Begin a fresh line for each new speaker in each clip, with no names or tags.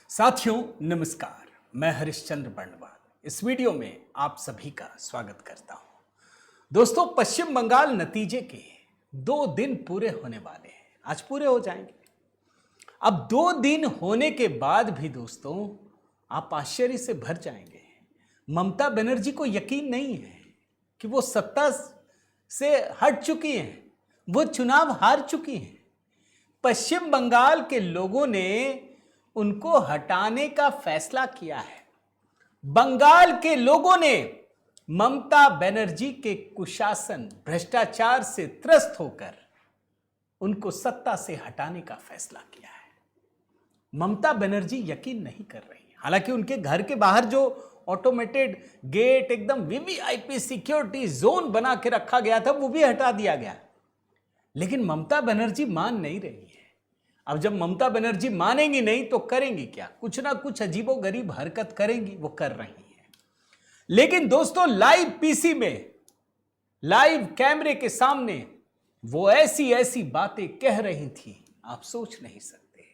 साथियों नमस्कार, मैं हरिश्चंद्र बर्णवाल इस वीडियो में आप सभी का स्वागत करता हूं। दोस्तों, पश्चिम बंगाल नतीजे के 2 दिन पूरे होने वाले हैं। आज पूरे हो जाएंगे। अब 2 दिन होने के बाद भी दोस्तों आप आश्चर्य से भर जाएंगे। ममता बनर्जी को यकीन नहीं है कि वो सत्ता से हट चुकी हैं, वो चुनाव हार चुकी हैं। पश्चिम बंगाल के लोगों ने उनको हटाने का फैसला किया है। बंगाल के लोगों ने ममता बनर्जी के कुशासन, भ्रष्टाचार से त्रस्त होकर उनको सत्ता से हटाने का फैसला किया है। ममता बनर्जी यकीन नहीं कर रही है। हालांकि उनके घर के बाहर जो ऑटोमेटेड गेट, एकदम वीवीआईपी सिक्योरिटी जोन बना के रखा गया था, वो भी हटा दिया गया। लेकिन ममता बनर्जी मान नहीं रही है। अब जब ममता बनर्जी मानेंगी नहीं तो करेंगी क्या? कुछ ना कुछ अजीबोगरीब हरकत करेंगी, वो कर रही है। लेकिन दोस्तों, लाइव पीसी में, लाइव कैमरे के सामने वो ऐसी ऐसी बातें कह रही थी, आप सोच नहीं सकते।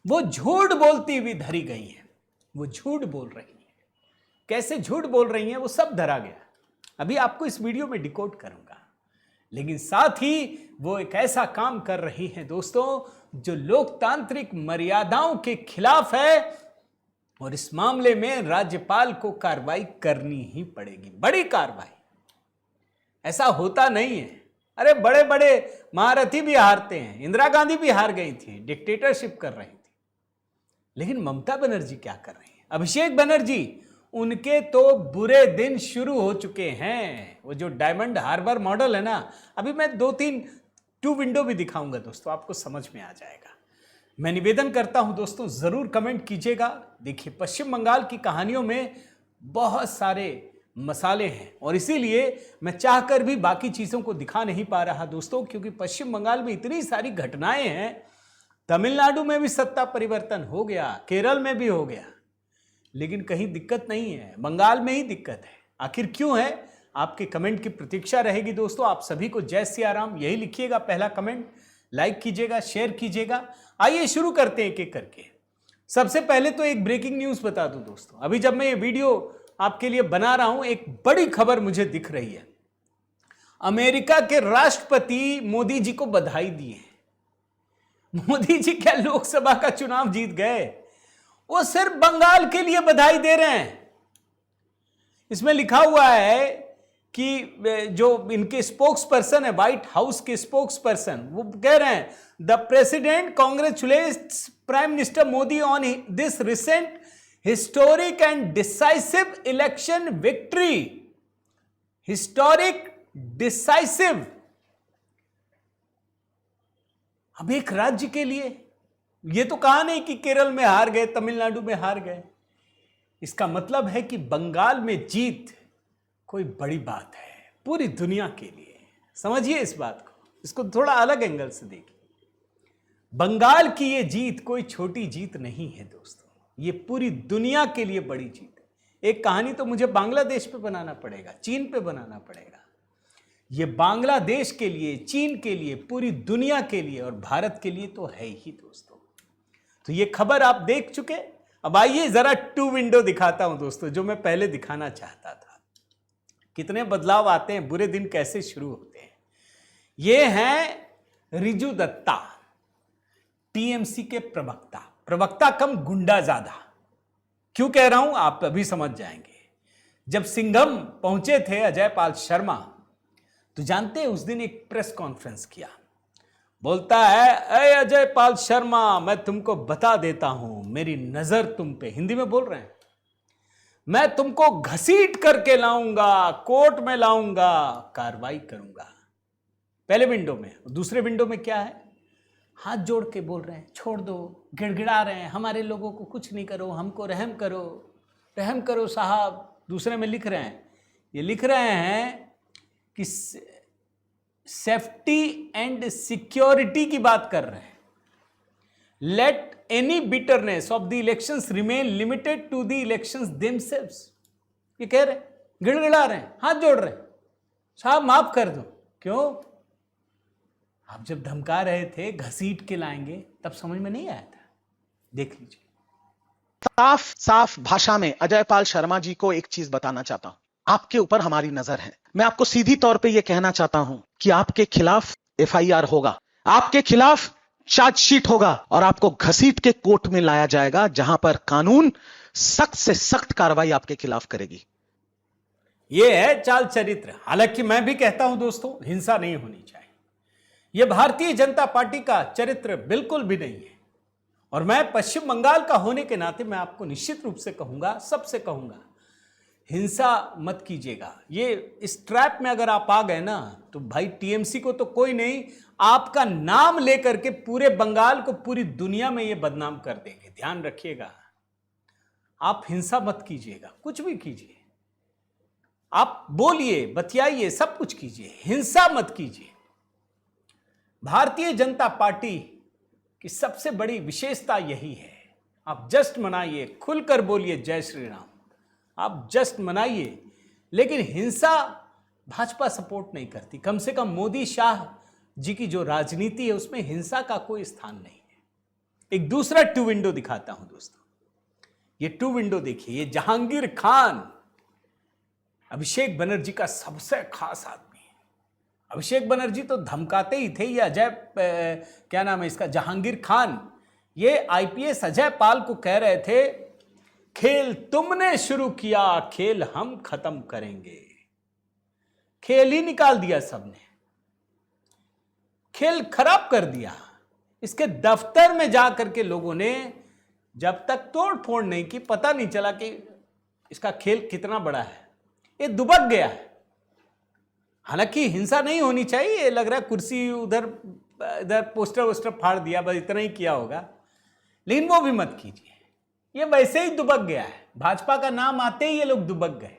वो झूठ बोलती हुई धरी गई हैं। वो झूठ बोल रही हैं। कैसे झूठ बोल रही हैं वो सब धरा गया। अभी आपको इस वीडियो में डिकोड करूंगा। लेकिन साथ ही वो एक ऐसा काम कर रही हैं दोस्तों जो लोकतांत्रिक मर्यादाओं के खिलाफ है, और इस मामले में राज्यपाल को कार्रवाई करनी ही पड़ेगी, बड़ी कार्रवाई। ऐसा होता नहीं है। अरे बड़े बड़े महारथी भी हारते हैं। इंदिरा गांधी भी हार गई थी, डिक्टेटरशिप कर रही थी। लेकिन ममता बनर्जी क्या कर रही है? अभिषेक बनर्जी, उनके तो बुरे दिन शुरू हो चुके हैं। वो जो डायमंड हार्बर मॉडल है ना, अभी मैं 2-3 टू विंडो भी दिखाऊंगा दोस्तों, आपको समझ में आ जाएगा। मैं निवेदन करता हूं दोस्तों, जरूर कमेंट कीजिएगा। देखिए, पश्चिम बंगाल की कहानियों में बहुत सारे मसाले हैं, और इसीलिए मैं चाहकर भी बाकी चीजों को दिखा नहीं पा रहा दोस्तों, क्योंकि पश्चिम बंगाल में इतनी सारी घटनाएं हैं। तमिलनाडु में भी सत्ता परिवर्तन हो गया, केरल में भी हो गया, लेकिन कहीं दिक्कत नहीं है। बंगाल में ही दिक्कत है। आखिर क्यों है? आपके कमेंट की प्रतीक्षा रहेगी दोस्तों। आप सभी को जय सिया राम यही लिखिएगा, पहला कमेंट, लाइक कीजिएगा, शेयर कीजिएगा। आइए शुरू करते हैं एक एक करके। सबसे पहले तो एक ब्रेकिंग न्यूज बता दूं दोस्तों। अभी जब मैं ये वीडियो आपके लिए बना रहा हूं, एक बड़ी खबर मुझे दिख रही है। अमेरिका के राष्ट्रपति मोदी जी को बधाई दी है। मोदी जी क्या लोकसभा का चुनाव जीत गए? वो सिर्फ बंगाल के लिए बधाई दे रहे हैं। इसमें लिखा हुआ है कि जो इनके स्पोक्स पर्सन है, व्हाइट हाउस के स्पोक्स पर्सन, वो कह रहे हैं, the president congratulates prime minister Modi on this recent historic and decisive election victory. Historic, decisive. अब एक राज्य के लिए, ये तो कहा नहीं कि केरल में हार गए, तमिलनाडु में हार गए। इसका मतलब है कि बंगाल में जीत कोई बड़ी बात है पूरी दुनिया के लिए। समझिए इस बात को, इसको थोड़ा अलग एंगल से देखिए। बंगाल की ये जीत कोई छोटी जीत नहीं है दोस्तों, ये पूरी दुनिया के लिए बड़ी जीत है। एक कहानी तो मुझे बांग्लादेश पे बनाना पड़ेगा, चीन पे बनाना पड़ेगा। ये बांग्लादेश के लिए, चीन के लिए, पूरी दुनिया के लिए और भारत के लिए तो है ही दोस्तों। तो ये खबर आप देख चुके। अब आइए जरा टू विंडो दिखाता हूं दोस्तों, जो मैं पहले दिखाना चाहता था। कितने बदलाव आते हैं, बुरे दिन कैसे शुरू होते हैं। ये हैं रिजू दत्ता, टीएमसी के प्रवक्ता। प्रवक्ता कम गुंडा ज्यादा। क्यों कह रहा हूं आप अभी समझ जाएंगे। जब सिंघम पहुंचे थे अजय पाल शर्मा, तो जानते हैं उस दिन एक प्रेस कॉन्फ्रेंस किया। बोलता है, अरे अजय पाल शर्मा, मैं तुमको बता देता हूं, मेरी नजर तुम पे, हिंदी में बोल रहे हैं, मैं तुमको घसीट करके लाऊंगा, कोर्ट में लाऊंगा, कार्रवाई करूंगा। पहले विंडो में। दूसरे विंडो में क्या है? हाथ जोड़ के बोल रहे हैं, छोड़ दो, गिड़गिड़ा रहे हैं, हमारे लोगों को कुछ नहीं करो, हमको रहम करो, रहम करो साहब। दूसरे में लिख रहे हैं, ये लिख रहे हैं कि सेफ्टी एंड सिक्योरिटी की बात कर रहे हैं। Let any bitterness of the elections remain limited to the elections themselves. ये कह रहे हैं, गिड़गिड़ा रहे हैं, हाथ जोड़ रहे हैं, साहब माफ कर दो। क्यों? आप जब धमका रहे थे घसीट के लाएंगे, तब समझ में नहीं आया था। देख लीजिए।
साफ साफ भाषा में अजय पाल शर्मा जी को एक चीज बताना चाहता हूं, आपके ऊपर हमारी नजर है। मैं आपको सीधी तौर पे यह कहना चाहता हूं कि आपके खिलाफ एफआईआर होगा, आपके खिलाफ चार्जशीट होगा और आपको घसीट के कोर्ट में लाया जाएगा, जहां पर कानून सख्त से सख्त कार्रवाई आपके खिलाफ करेगी।
यह है चाल चरित्र। हालांकि मैं भी कहता हूं दोस्तों, हिंसा नहीं होनी चाहिए। यह भारतीय जनता पार्टी का चरित्र बिल्कुल भी नहीं है। और मैं पश्चिम बंगाल का होने के नाते मैं आपको निश्चित रूप से कहूंगा, सबसे कहूंगा, हिंसा मत कीजिएगा। ये इस ट्रैप में अगर आप आ गए ना, तो भाई टीएमसी को तो कोई नहीं, आपका नाम लेकर के पूरे बंगाल को, पूरी दुनिया में ये बदनाम कर देंगे। ध्यान रखिएगा, आप हिंसा मत कीजिएगा, कुछ भी कीजिए, आप बोलिए, बतियाइए, सब कुछ कीजिए, हिंसा मत कीजिए। भारतीय जनता पार्टी की सबसे बड़ी विशेषता यही है। आप जश्न मनाइए, खुलकर बोलिए जय श्री राम, आप जश्न मनाइए, लेकिन हिंसा भाजपा सपोर्ट नहीं करती। कम से कम मोदी शाह जी की जो राजनीति है उसमें हिंसा का कोई स्थान नहीं है। एक दूसरा टू विंडो दिखाता हूं दोस्तों, ये टू विंडो देखिए। ये जहांगीर खान अभिषेक बनर्जी का सबसे खास आदमी है। अभिषेक बनर्जी तो धमकाते ही थे। ये अजय क्या नाम है इसका, जहांगीर खान, ये आईपीएस अजय पाल को कह रहे थे, खेल तुमने शुरू किया, खेल हम खत्म करेंगे। खेल ही निकाल दिया सबने, खेल खराब कर दिया। इसके दफ्तर में जाकर के लोगों ने जब तक तोड़ फोड़ नहीं की, पता नहीं चला कि इसका खेल कितना बड़ा है। ये दुबक गया है। हालांकि हिंसा नहीं होनी चाहिए, लग रहा है कुर्सी उधर इधर पोस्टर वोस्टर फाड़ दिया, बस इतना ही किया होगा, लेकिन वो भी मत कीजिए। ये वैसे ही दुबक गया है, भाजपा का नाम आते ही ये लोग दुबक गए।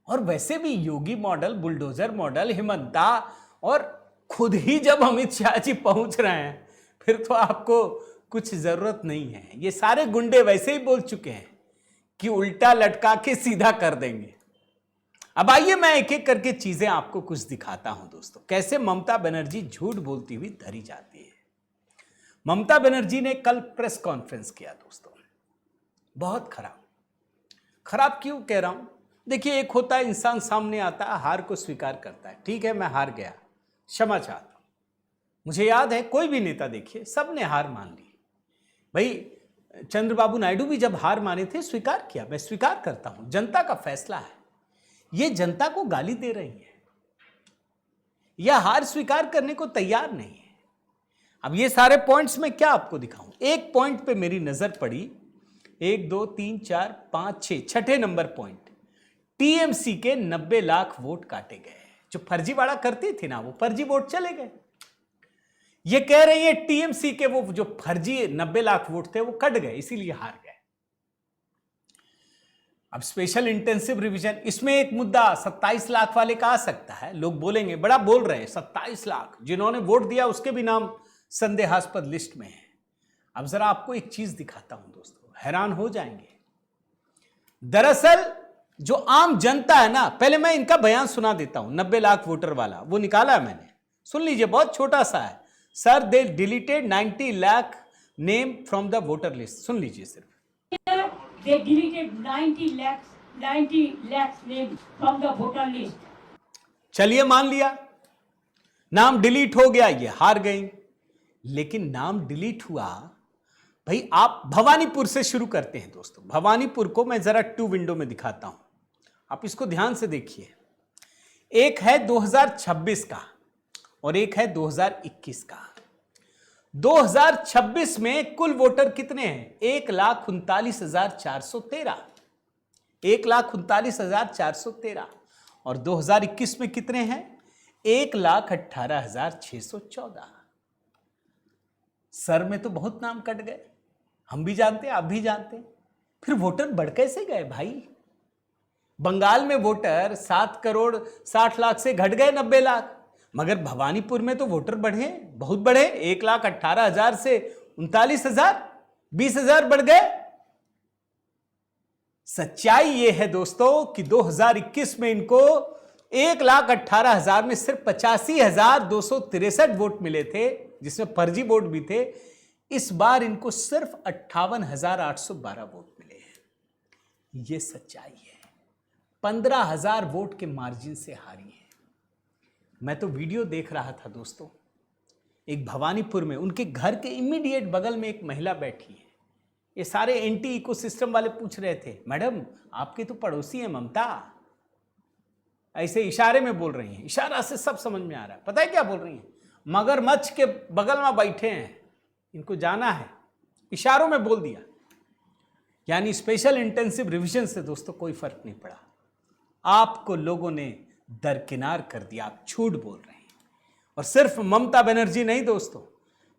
और वैसे भी योगी मॉडल, बुलडोजर मॉडल, हिमंता, और खुद ही जब अमित शाह जी पहुंच रहे हैं, फिर तो आपको कुछ जरूरत नहीं है। ये सारे गुंडे वैसे ही बोल चुके हैं कि उल्टा लटका के सीधा कर देंगे। अब आइए मैं एक एक करके चीजें आपको कुछ दिखाता हूं दोस्तों, कैसे ममता बनर्जी झूठ बोलती हुई धरी जाती है। ममता बनर्जी ने कल प्रेस कॉन्फ्रेंस किया दोस्तों, बहुत खराब। खराब क्यों कह रहा हूं, देखिए, एक होता है इंसान सामने आता है, हार को स्वीकार करता है, ठीक है मैं हार गया, क्षमा चाहता हूं। मुझे याद है कोई भी नेता देखिए, सबने हार मान ली। भाई चंद्रबाबू नायडू भी जब हार माने थे, स्वीकार किया, मैं स्वीकार करता हूं, जनता का फैसला है। ये जनता को गाली दे रही है, यह हार स्वीकार करने को तैयार नहीं है। अब ये सारे पॉइंट्स में क्या आपको दिखाऊं, एक पॉइंट पे मेरी नजर पड़ी, 1 2 3 4 5 6, छठे नंबर पॉइंट, टीएमसी के 90 लाख वोट काटे गए। जो फर्जीवाड़ा करती थी ना, वो फर्जी वोट चले गए। ये कह रही है टीएमसी के वो जो फर्जी 90 लाख वोट थे वो कट गए, इसीलिए हार गए। अब स्पेशल इंटेंसिव रिवीजन, इसमें एक मुद्दा 27 लाख वाले का आ सकता है। लोग बोलेंगे बड़ा बोल रहे हैं, 27 लाख जिन्होंने वोट दिया उसके भी नाम संदेहास्पद लिस्ट में है। अब जरा आपको एक चीज दिखाता हूं दोस्तों, हैरान हो जाएंगे। दरअसल जो आम जनता है ना, पहले मैं इनका बयान सुना देता हूं, 90 लाख वोटर वाला वो निकाला है मैंने, सुन लीजिए, बहुत छोटा सा है। Sir they deleted 90 lakh name from the voter list, सुन लीजिए सिर्फ।
They deleted 90 lakhs names from the voter list.
चलिए मान लिया नाम डिलीट हो गया, ये हार गई। लेकिन नाम डिलीट हुआ, भाई आप भवानीपुर से शुरू करते हैं दोस्तों। भवानीपुर को मैं जरा टू विंडो में दिखाता हूं, आप इसको ध्यान से देखिए। एक है 2026 का और एक है 2021 का। 2026 में कुल वोटर कितने हैं, 1,39,413, 1,39,413। और 2021 में कितने हैं, 1,18,614। सर में तो बहुत नाम कट गए, हम भी जानते हैं, आप भी जानते हैं। फिर वोटर बढ़ कैसे गए भाई? बंगाल में वोटर 7 करोड़ 60 लाख से घट गए 90 लाख, मगर भवानीपुर में तो वोटर बढ़े, बहुत बढ़े, 1,18,000 से 39,000, 20,000 बढ़ गए। सच्चाई यह है दोस्तों कि 2021 में इनको 1,18,000 में सिर्फ 85,263 वोट मिले थे, जिसमें फर्जी वोट भी थे। इस बार इनको सिर्फ 58,812 वोट मिले हैं। यह सच्चाई है। 15,000 वोट के मार्जिन से हारी है। मैं तो वीडियो देख रहा था दोस्तों, एक भवानीपुर में उनके घर के इमीडिएट बगल में एक महिला बैठी है। ये सारे एंटी इकोसिस्टम वाले पूछ रहे थे, मैडम आपके तो पड़ोसी हैं ममता, ऐसे इशारे में बोल रही हैं। इशारा से सब समझ में आ रहा है। पता है क्या बोल रही हैं? मगरमच्छ के बगल में बैठे हैं, इनको जाना है। इशारों में बोल दिया। यानी स्पेशल इंटेंसिव रिवीजन से दोस्तों कोई फर्क नहीं पड़ा। आपको लोगों ने दरकिनार कर दिया। आप झूठ बोल रहे हैं। और सिर्फ ममता बनर्जी नहीं दोस्तों,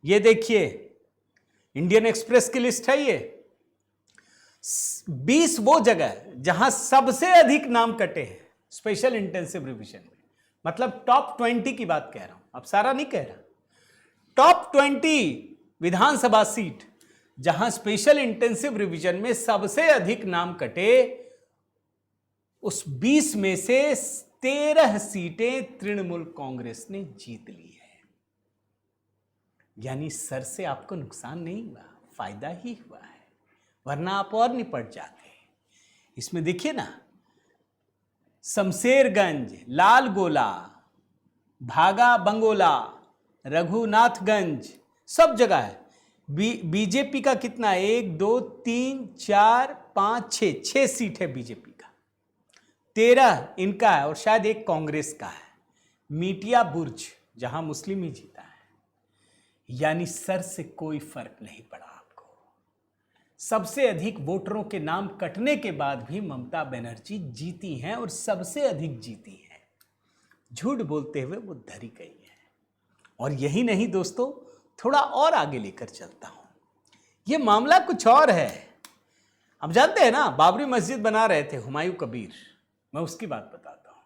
ये देखिए इंडियन एक्सप्रेस की लिस्ट है। ये 20 वो जगह जहां सबसे अधिक नाम कटे हैं स्पेशल इंटेंसिव रिवीजन में। मतलब टॉप 20 की बात कह रहा हूं, अब सारा नहीं कह रहा। टॉप 20 विधानसभा सीट जहां स्पेशल इंटेंसिव रिवीजन में सबसे अधिक नाम कटे, उस 20 में से 13 सीटें तृणमूल कांग्रेस ने जीत ली है। यानी सर से आपको नुकसान नहीं हुआ, फायदा ही हुआ है, वरना आप और निपट जाते। इसमें देखिए ना, शमशेरगंज, लालगोला, भागा बंगोला, रघुनाथगंज, सब जगह है। बीजेपी का कितना है? 1 2 3 4 5 6 सीट है बीजेपी का, 13 इनका है और शायद एक कांग्रेस का है, मीटिया बुर्ज, जहां मुस्लिम ही जीता है। यानी सर से कोई फर्क नहीं पड़ा आपको। सबसे अधिक वोटरों के नाम कटने के बाद भी ममता बनर्जी जीती हैं और सबसे अधिक जीती हैं। झूठ बोलते हुए वो धरी गई है। और यही नहीं दोस्तों, थोड़ा और आगे लेकर चलता हूं। यह मामला कुछ और है। अब जानते हैं ना, बाबरी मस्जिद बना रहे थे हुमायूं कबीर, मैं उसकी बात बताता हूं।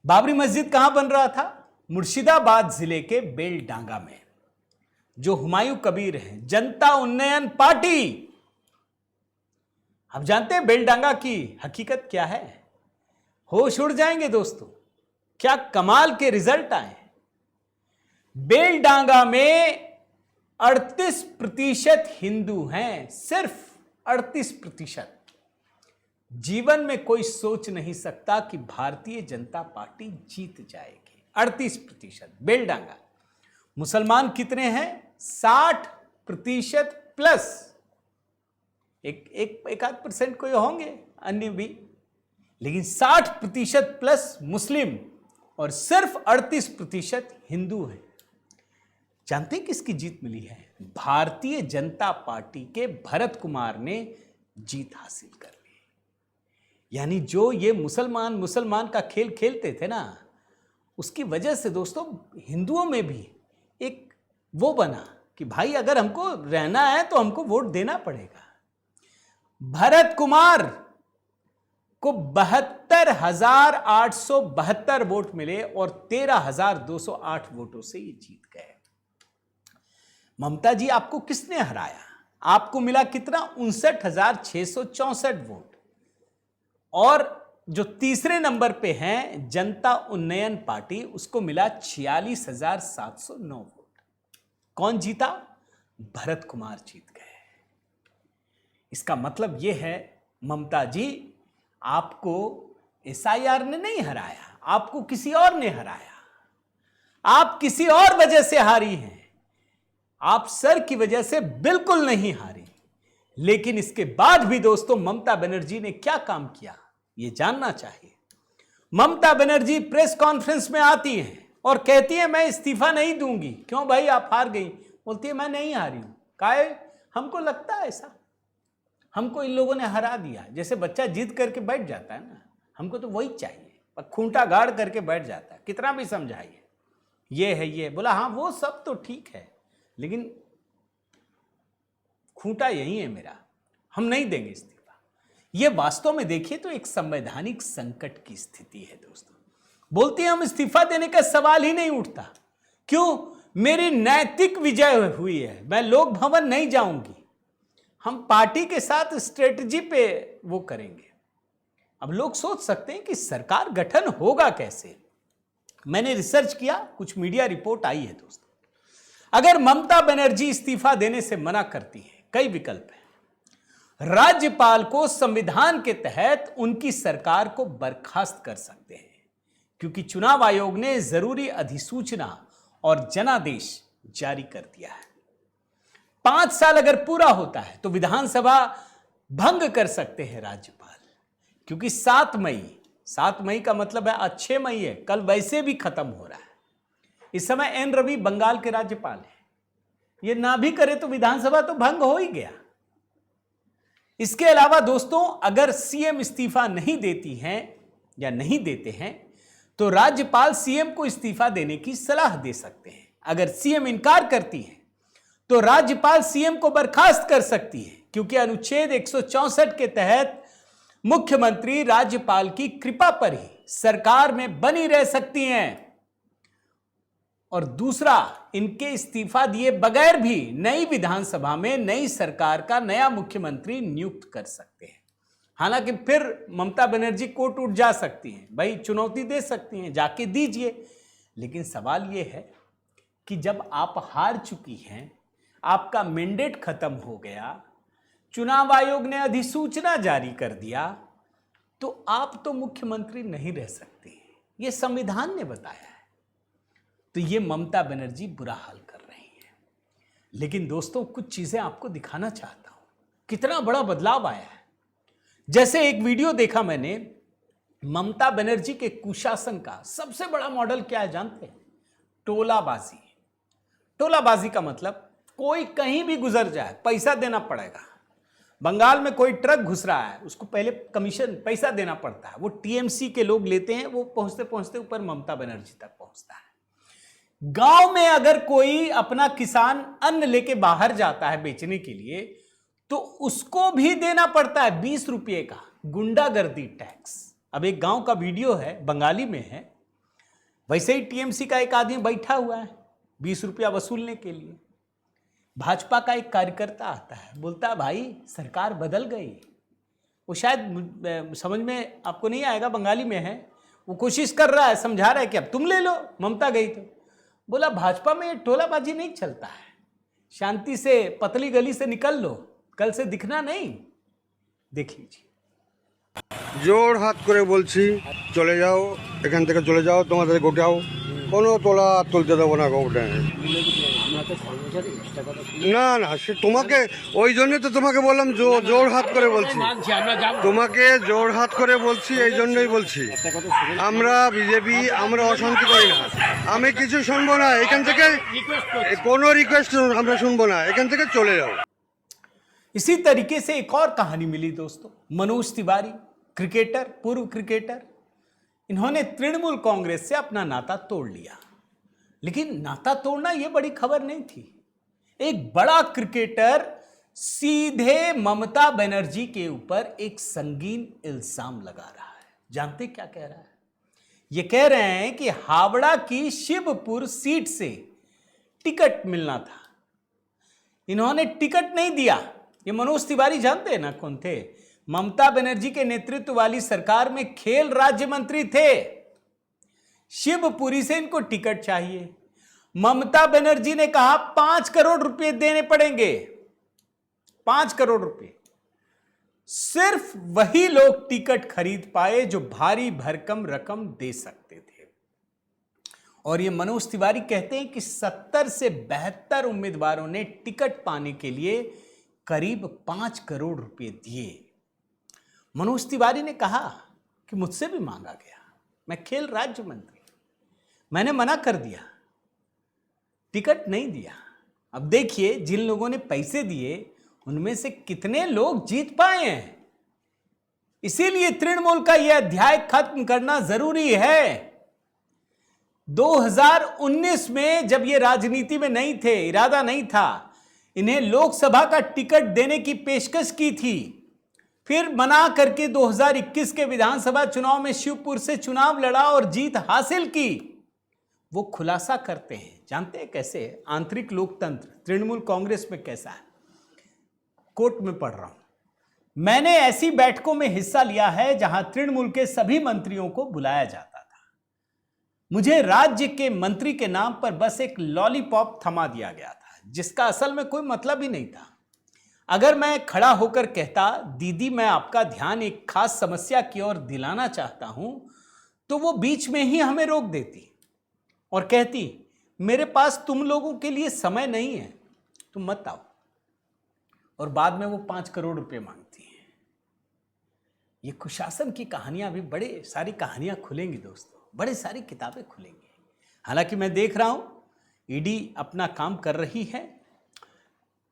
बाबरी मस्जिद कहां बन रहा था? मुर्शिदाबाद जिले के बेलडांगा में। जो हुमायूं कबीर हैं, जनता उन्नयन पार्टी। अब जानते हैं बेलडांगा की हकीकत क्या है? होश उड़ जाएंगे दोस्तों, क्या कमाल के रिजल्ट आए। बेलडांगा में 38% हिंदू हैं, सिर्फ 38%। जीवन में कोई सोच नहीं सकता कि भारतीय जनता पार्टी जीत जाएगी। 38% बेलडांगा। मुसलमान कितने हैं? 60% प्लस। एक आध परसेंट कोई होंगे अन्य भी, लेकिन 60% प्लस मुस्लिम और सिर्फ 38% हिंदू हैं। जानते हैं किसकी जीत मिली है? भारतीय जनता पार्टी के भरत कुमार ने जीत हासिल कर ली। यानी जो ये मुसलमान का खेल खेलते थे ना, उसकी वजह से दोस्तों हिंदुओं में भी एक वो बना कि भाई अगर हमको रहना है तो हमको वोट देना पड़ेगा। भरत कुमार को 72,872 वोट मिले और 13,208 वोटों से ये जीत गए। ममता जी आपको किसने हराया? आपको मिला कितना? 59,664 वोट। और जो तीसरे नंबर पे हैं जनता उन्नयन पार्टी, उसको मिला 46,709 वोट। कौन जीता? भरत कुमार जीत गए। इसका मतलब यह है ममता जी, आपको एसआईआर ने नहीं हराया, आपको किसी और ने हराया। आप किसी और वजह से हारी हैं। आप सर की वजह से बिल्कुल नहीं हारी। लेकिन इसके बाद भी दोस्तों ममता बनर्जी ने क्या काम किया, यह जानना चाहिए। ममता बनर्जी प्रेस कॉन्फ्रेंस में आती हैं और कहती है मैं इस्तीफा नहीं दूंगी। क्यों भाई, आप हार गई? बोलती है मैं नहीं हारी हूं। काहे? हमको लगता है ऐसा, हमको इन लोगों ने हरा दिया। जैसे बच्चा जिद करके बैठ जाता है ना, हमको तो वही चाहिए, पर खूंटा गाड़ करके बैठ जाता है। कितना भी समझाइए, ये है ये, बोला हाँ वो सब तो ठीक है, लेकिन खूंटा यही है मेरा, हम नहीं देंगे इस्तीफा। यह वास्तव में देखिए तो एक संवैधानिक संकट की स्थिति है दोस्तों। बोलती है हम इस्तीफा देने का सवाल ही नहीं उठता। क्यों? मेरी नैतिक विजय हुई है, मैं लोक भवन नहीं जाऊंगी। हम पार्टी के साथ स्ट्रेटजी पे वो करेंगे। अब लोग सोच सकते हैं कि सरकार गठन होगा कैसे। मैंने रिसर्च किया, कुछ मीडिया रिपोर्ट आई है दोस्तों। अगर ममता बनर्जी इस्तीफा देने से मना करती है, कई विकल्प हैं। राज्यपाल को संविधान के तहत उनकी सरकार को बर्खास्त कर सकते हैं, क्योंकि चुनाव आयोग ने जरूरी अधिसूचना और जनादेश जारी कर दिया है। 5 साल अगर पूरा होता है तो विधानसभा भंग कर सकते हैं राज्यपाल, क्योंकि 7 मई का मतलब है आज 6 मई है, कल वैसे भी खत्म हो रहा है। इस समय एन रवि बंगाल के राज्यपाल हैं। ये ना भी करे तो विधानसभा तो भंग हो ही गया। इसके अलावा दोस्तों, अगर सीएम इस्तीफा नहीं देती हैं या नहीं देते हैं तो राज्यपाल सीएम को इस्तीफा देने की सलाह दे सकते हैं। अगर सीएम इनकार करती है तो राज्यपाल सीएम को बर्खास्त कर सकती है, क्योंकि अनुच्छेद 164 के तहत मुख्यमंत्री राज्यपाल की कृपा पर ही सरकार में बनी रह सकती हैं। और दूसरा, इनके इस्तीफा दिए बगैर भी नई विधानसभा में नई सरकार का नया मुख्यमंत्री नियुक्त कर सकते हैं। हालांकि फिर ममता बनर्जी कोर्ट उठ जा सकती हैं, भाई चुनौती दे सकती हैं, जाके दीजिए। लेकिन सवाल यह है कि जब आप हार चुकी हैं, आपका मैंडेट खत्म हो गया, चुनाव आयोग ने अधिसूचना जारी कर दिया, तो आप तो मुख्यमंत्री नहीं रह सकती। यह संविधान ने बताया है। तो ये ममता बनर्जी बुरा हाल कर रही है। लेकिन दोस्तों, कुछ चीजें आपको दिखाना चाहता हूं, कितना बड़ा बदलाव आया है। जैसे एक वीडियो देखा मैंने, ममता बनर्जी के कुशासन का सबसे बड़ा मॉडल क्या है जानते हैं? टोलाबाजी। टोलाबाजी का मतलब कोई कहीं भी गुजर जाए पैसा देना पड़ेगा। बंगाल में कोई ट्रक घुस रहा है, उसको पहले कमीशन पैसा देना पड़ता है, वो टीएमसी के लोग लेते हैं, वो पहुंचते पहुंचते ऊपर ममता बनर्जी तक पहुंचता है। गांव में अगर कोई अपना किसान अन्न लेके बाहर जाता है बेचने के लिए, तो उसको भी देना पड़ता है 20 रुपये का गुंडागर्दी टैक्स। अब एक गांव का वीडियो है, बंगाली में है, वैसे ही टीएमसी का एक आदमी बैठा हुआ है 20 रुपया वसूलने के लिए। भाजपा का एक कार्यकर्ता आता है, बोलता है भाई सरकार बदल गई। वो शायद समझ में आपको नहीं आएगा, बंगाली में है, वो कोशिश कर रहा है, समझा रहा है कि अब तुम ले लो, ममता गई तो। बोला भाजपा में टोलाबाजी नहीं चलता है, शांति से पतली गली से निकल लो, कल से दिखना नहीं। देख लीजिए।
জোর হাত করে বলছি চলে যাও, এখান থেকে চলে যাও, তোমাদের গোটাও, কোনো তোলা তুলতে দেবো না গোটা। না না, সে তোমাকে ওই জন্যই তো তোমাকে বললাম জোর হাত করে বলছি, তোমাকে জোর হাত করে বলছি, এই জন্যই বলছি। আমরা বিজেপি, আমরা অশান্তি করি না, আমি কিছু শুনবো না, এখান থেকে কোনো রিকোয়েস্ট আমরা শুনবো না, এখান থেকে চলে যাও।
इसी तरीके से एक और कहानी मिली दोस्तों। मनोज तिवारी, क्रिकेटर, पूर्व क्रिकेटर, इन्होंने तृणमूल कांग्रेस से अपना नाता तोड़ लिया। लेकिन नाता तोड़ना यह बड़ी खबर नहीं थी। एक बड़ा क्रिकेटर सीधे ममता बनर्जी के ऊपर एक संगीन इल्जाम लगा रहा है। जानते क्या कह रहा है? यह कह रहे हैं कि हावड़ा की शिवपुर सीट से टिकट मिलना था, इन्होंने टिकट नहीं दिया। ये मनोज तिवारी जानते हैं ना कौन थे? ममता बनर्जी के नेतृत्व वाली सरकार में खेल राज्य मंत्री थे। शिवपुरी से इनको टिकट चाहिए। ममता बनर्जी ने कहा 5 करोड़ रुपए देने पड़ेंगे, 5 करोड़ रुपए। सिर्फ वही लोग टिकट खरीद पाए जो भारी भरकम रकम दे सकते थे। और ये मनोज तिवारी कहते हैं कि 70 से 72 उम्मीदवारों ने टिकट पाने के लिए करीब 5 करोड़ रुपए दिए। मनोज तिवारी ने कहा कि मुझसे भी मांगा गया, मैं खेल राज्य मंत्री, मैंने मना कर दिया, टिकट नहीं दिया। अब देखिए, जिन लोगों ने पैसे दिए उनमें से कितने लोग जीत पाए हैं। इसीलिए तृणमूल का यह अध्याय खत्म करना जरूरी है। 2019 में जब ये राजनीति में नहीं थे, इरादा नहीं था, इन्हें लोकसभा का टिकट देने की पेशकश की थी, फिर मना करके 2021 के विधानसभा चुनाव में शिवपुर से चुनाव लड़ा और जीत हासिल की। वो खुलासा करते हैं, जानते हैं कैसे? आंतरिक लोकतंत्र तृणमूल कांग्रेस में कैसा है। कोर्ट में पढ़ रहा हूं, मैंने ऐसी बैठकों में हिस्सा लिया है जहां तृणमूल के सभी मंत्रियों को बुलाया जाता था। मुझे राज्य के मंत्री के नाम पर बस एक लॉलीपॉप थमा दिया गया था, जिसका असल में कोई मतलब ही नहीं था। अगर मैं खड़ा होकर कहता, दीदी मैं आपका ध्यान एक खास समस्या की ओर दिलाना चाहता हूं, तो वो बीच में ही हमें रोक देती और कहती, मेरे पास तुम लोगों के लिए समय नहीं है, तुम मत आओ। और बाद में वो 5 करोड़ रुपए मांगती है। ये कुशासन की कहानियां भी बड़े सारी कहानियां खुलेंगी दोस्तों, बड़े सारी किताबें खुलेंगी। हालांकि मैं देख रहा हूं ईडी अपना काम कर रही है।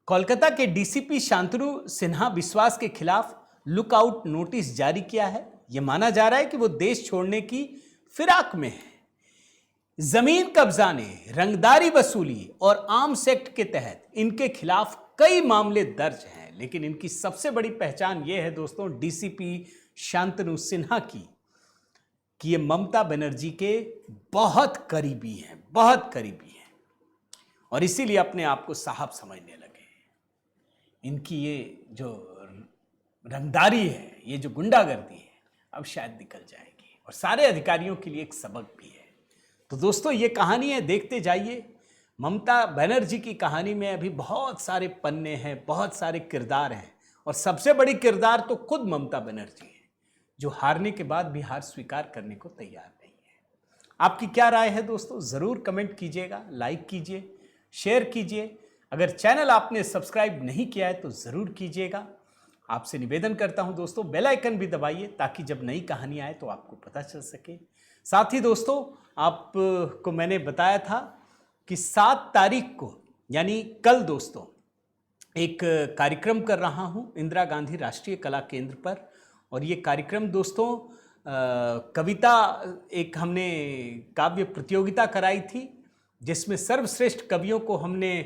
कोलकाता के डीसीपी शांतनु सिन्हा बिस्वास के खिलाफ लुकआउट नोटिस जारी किया है। यह माना जा रहा है कि वो देश छोड़ने की फिराक में है। जमीन कब्जाने, रंगदारी वसूली और आर्म्स एक्ट के तहत इनके खिलाफ कई मामले दर्ज हैं, लेकिन इनकी सबसे बड़ी पहचान यह है दोस्तों डीसीपी शांतनु सिन्हा की, कि ये ममता बनर्जी के बहुत करीबी हैं, बहुत करीबी हैं, और इसीलिए अपने आप को साहब समझने लगे। इनकी ये जो रंगदारी है, ये जो गुंडागर्दी है, अब शायद निकल जाएगी और सारे अधिकारियों के लिए एक सबक भी है। तो दोस्तों ये कहानी है, देखते जाइए। ममता बनर्जी की कहानी में अभी बहुत सारे पन्ने हैं, बहुत सारे किरदार हैं, और सबसे बड़ी किरदार तो खुद ममता बनर्जी है, जो हारने के बाद भी हार स्वीकार करने को तैयार नहीं है। आपकी क्या राय है दोस्तों? ज़रूर कमेंट कीजिएगा, लाइक कीजिए, शेयर कीजिए। अगर चैनल आपने सब्सक्राइब नहीं किया है तो ज़रूर कीजिएगा। आपसे निवेदन करता हूं दोस्तों, बेल आइकन भी दबाइए ताकि जब नई कहानी आए तो आपको पता चल सके। साथ ही दोस्तों आपको मैंने बताया था कि 7 तारीख को यानी कल दोस्तों एक कार्यक्रम कर रहा हूं इंदिरा गांधी राष्ट्रीय कला केंद्र पर, और ये कार्यक्रम दोस्तों कविता, एक हमने काव्य प्रतियोगिता कराई थी जिसमें सर्वश्रेष्ठ कवियों को हमने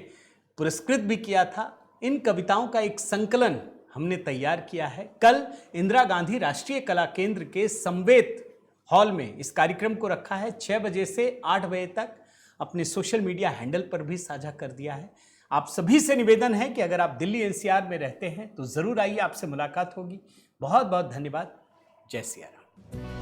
पुरस्कृत भी किया था। इन कविताओं का एक संकलन हमने तैयार किया है। कल इंदिरा गांधी राष्ट्रीय कला केंद्र के समवेत हॉल में इस कार्यक्रम को रखा है, 6 बजे से 8 बजे तक। अपने सोशल मीडिया हैंडल पर भी साझा कर दिया है। आप सभी से निवेदन है कि अगर आप दिल्ली एनसीआर में रहते हैं तो ज़रूर आइए, आपसे मुलाकात होगी। बहुत बहुत धन्यवाद। जय सिया राम।